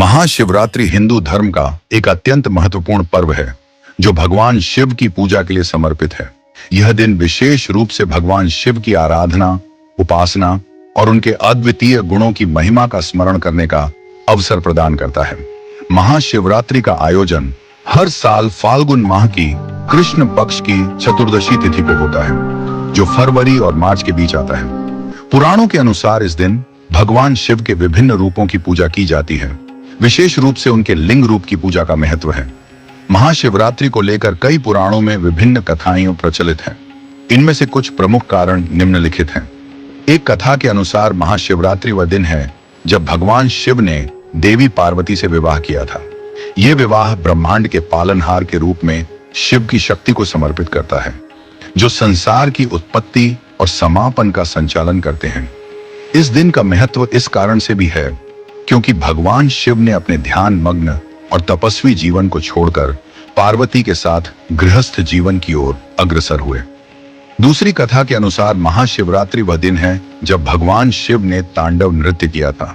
महाशिवरात्रि हिंदू धर्म का एक अत्यंत महत्वपूर्ण पर्व है जो भगवान शिव की पूजा के लिए समर्पित है। यह दिन विशेष रूप से भगवान शिव की आराधना, उपासना और उनके अद्वितीय गुणों की महिमा का स्मरण करने का अवसर प्रदान करता है। महाशिवरात्रि का आयोजन हर साल फाल्गुन माह की कृष्ण पक्ष की चतुर्दशी तिथि को होता है, जो फरवरी और मार्च के बीच आता है। पुराणों के अनुसार इस दिन भगवान शिव के विभिन्न रूपों की पूजा की जाती है। विशेष रूप से उनके लिंग रूप की पूजा का महत्व है। महाशिवरात्रि को लेकर कई पुराणों में विभिन्न कथाएं प्रचलित हैं। इनमें से कुछ प्रमुख कारण निम्नलिखित हैं। एक कथा के अनुसार महाशिवरात्रि वह दिन है जब भगवान शिव ने देवी पार्वती से विवाह किया था। यह विवाह ब्रह्मांड के पालनहार के रूप में शिव की शक्ति को समर्पित करता है, जो संसार की उत्पत्ति और समापन का संचालन करते हैं। इस दिन का महत्व इस कारण से भी है क्योंकि भगवान शिव ने अपने ध्यान मग्न और तपस्वी जीवन को छोड़कर पार्वती के साथ गृहस्थ जीवन की ओर अग्रसर हुए। दूसरी कथा के अनुसार महाशिवरात्रि वह दिन है जब भगवान शिव ने तांडव नृत्य किया था।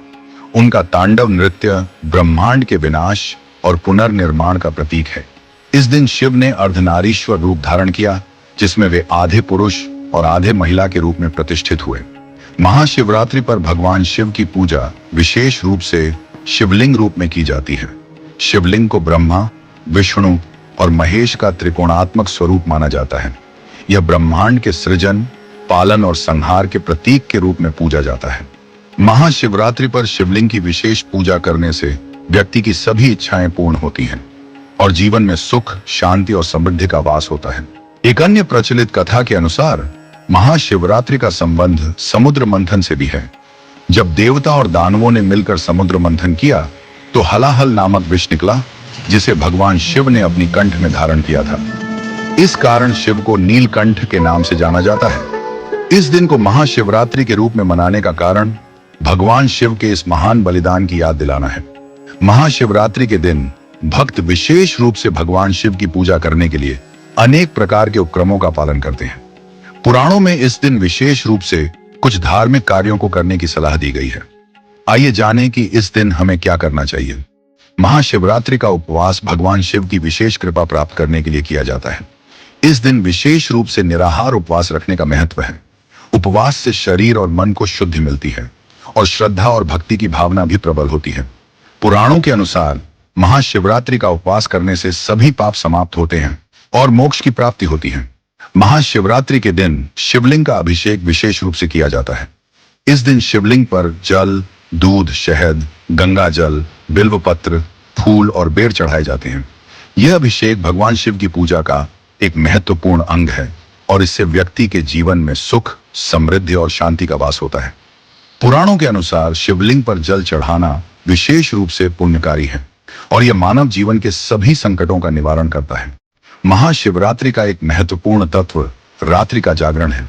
उनका तांडव नृत्य ब्रह्मांड के विनाश और पुनर्निर्माण का प्रतीक है। इस दिन शिव ने अर्धनारीश्वर रूप धारण किया, जिसमें वे आधे पुरुष और आधे महिला के रूप में प्रतिष्ठित हुए। महाशिवरात्रि पर भगवान शिव की पूजा विशेष रूप से शिवलिंग रूप में की जाती है। शिवलिंग को ब्रह्मा, विष्णु और महेश का त्रिकोणात्मक स्वरूप माना जाता है। यह ब्रह्मांड के सृजन, पालन और संहार के प्रतीक के रूप में पूजा जाता है। महाशिवरात्रि पर शिवलिंग की विशेष पूजा करने से व्यक्ति की सभी इच्छाएं पूर्ण होती हैं और जीवन में सुख, शांति और समृद्धि का वास होता है। एक अन्य प्रचलित कथा के अनुसार महाशिवरात्रि का संबंध समुद्र मंथन से भी है। जब देवता और दानवों ने मिलकर समुद्र मंथन किया तो हलाहल नामक विष निकला, जिसे भगवान शिव ने अपनी कंठ में धारण किया था। इस कारण शिव को नीलकंठ के नाम से जाना जाता है। इस दिन को महाशिवरात्रि के रूप में मनाने का कारण भगवान शिव के इस महान बलिदान की याद दिलाना है। महाशिवरात्रि के दिन भक्त विशेष रूप से भगवान शिव की पूजा करने के लिए अनेक प्रकार के उपक्रमों का पालन करते हैं। पुराणों में इस दिन विशेष रूप से कुछ धार्मिक कार्यों को करने की सलाह दी गई है। आइए जानें कि इस दिन हमें क्या करना चाहिए। महाशिवरात्रि का उपवास भगवान शिव की विशेष कृपा प्राप्त करने के लिए किया जाता है। इस दिन विशेष रूप से निराहार उपवास रखने का महत्व है। उपवास से शरीर और मन को शुद्धि मिलती है और श्रद्धा और भक्ति की भावना भी प्रबल होती है। पुराणों के अनुसार महाशिवरात्रि का उपवास करने से सभी पाप समाप्त होते हैं और मोक्ष की प्राप्ति होती है। महाशिवरात्रि के दिन शिवलिंग का अभिषेक विशेष रूप से किया जाता है। इस दिन शिवलिंग पर जल, दूध, शहद, गंगा जल, बिल्वपत्र, फूल और बेर चढ़ाए जाते हैं। यह अभिषेक भगवान शिव की पूजा का एक महत्वपूर्ण अंग है और इससे व्यक्ति के जीवन में सुख, समृद्धि और शांति का वास होता है। पुराणों के अनुसार शिवलिंग पर जल चढ़ाना विशेष रूप से पुण्यकारी है और यह मानव जीवन के सभी संकटों का निवारण करता है। महाशिवरात्रि का एक महत्वपूर्ण तत्व रात्रि का जागरण है।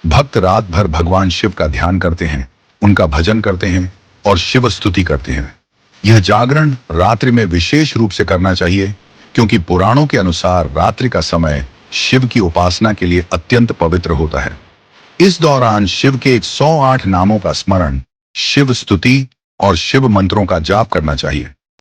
भक्त रात भर भगवान शिव का ध्यान करते हैं, उनका भजन करते हैं और शिव स्तुति करते हैं। यह जागरण रात्रि में विशेष रूप से करना चाहिए क्योंकि पुराणों के अनुसार रात्रि का समय शिव की उपासना के लिए अत्यंत पवित्र होता है। इस दौरान शिव के 108 नामों का स्मरण, शिव स्तुति और शिव मंत्रों का जाप करना चाहिए।